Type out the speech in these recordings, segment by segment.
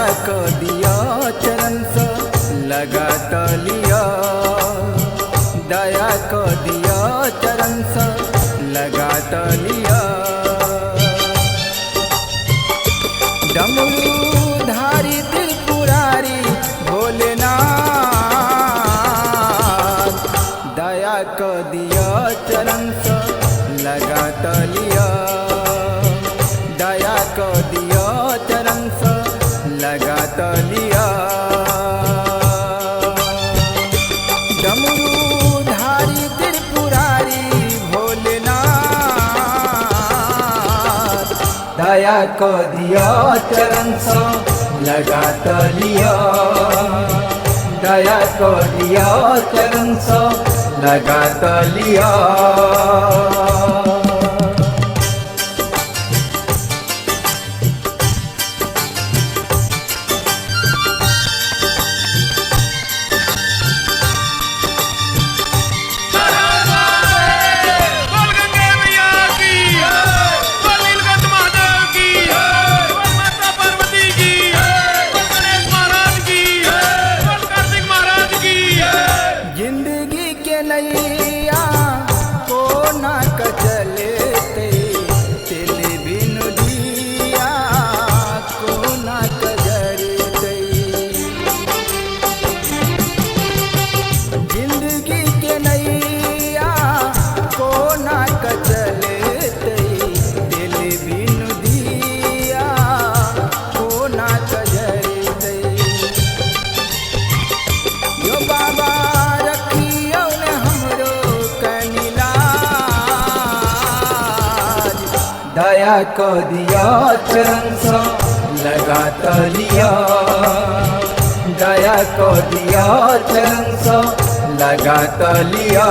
दया को दिया चरण से लगा तलिया, दया को दिया चरण से लगा तलिया। डमरूधारी त्रिपुरारी भोलेनाथ, दया को दिया चरण से लगा तलिया, दया को दिया चरण से लगा तलिया। डमरूधारी त्रिपुरारी भोलेनाथ, दया को दिया चरण से लगा तलिया, दया को दिया चरण से लगा तलिया। नैया को ना कचलते तिल बिनु दिया को ना कजरते। जिंदगी के नैया को ना कचलते तिल बिनु दिया को ना कजरते। यो बाबा दया को दिया चरण से लगा तलिया, दया को दिया चरण से लगा तलिया।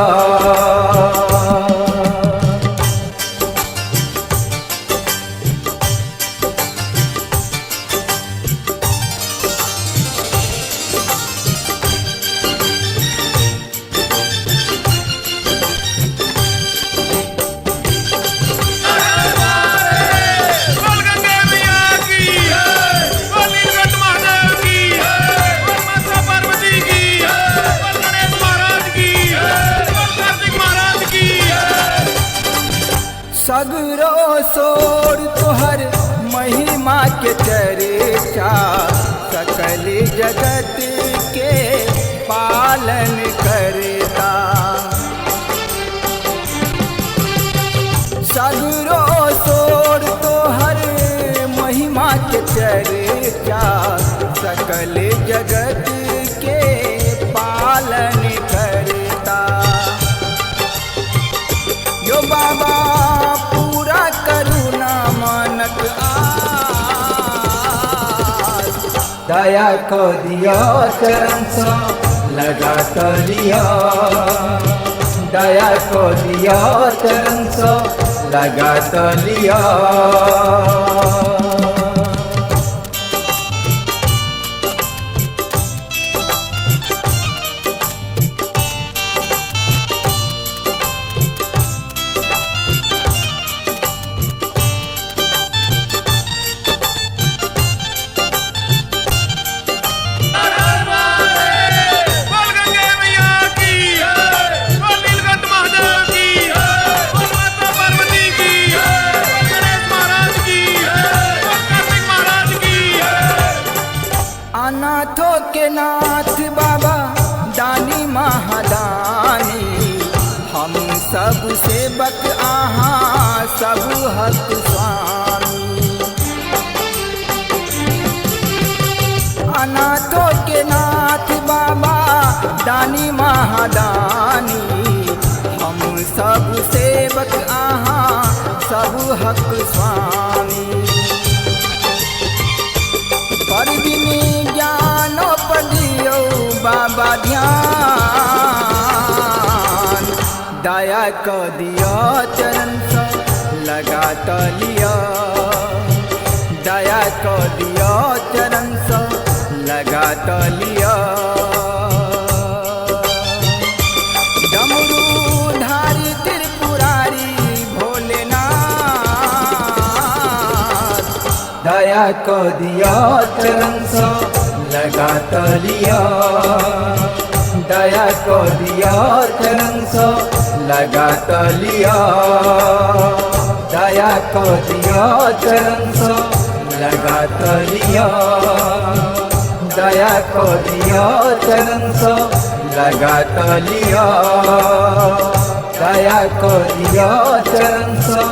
सगरो सोर तोहर महिमा के चर्चा, सकल जगत के पालन करता। सगरो सोर तोहर महिमा के चर्चा, सकल जगत के पालन करता। यो बाबा पूरा करुणा मानक आस, दया को दिया चरण से लगा तलिया, दया को दिया चरण से लगा तलिया। अनाथों के नाथ बाबा दानी महादानी, हम सब सेवक आहा सब हक स्वामी। अनाथों के नाथ बाबा दानी महादानी, हम सब सेवक आहा सब हक स्वामी। परदिनी ज्ञानो पदियो बाबा ध्यान, दया को दिया चरण से लगा तलिया, दया को दिया चरण से लगा तलिया। डमरूधारी त्रिपुरारी भोलेनाथ, दया दया को दिया चरण सो लगा तलिया दया को दिया चरण सो लगा तलिया दया को दिया चरण सो लगा तलिया दया को दिया चरण सो लगा तलिया दया को दिया चरण सो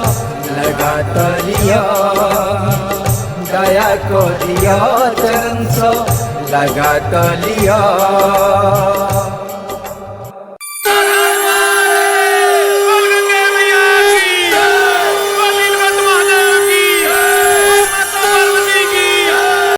लगा तलिया दया को दिया चरण सो लगा तलिया।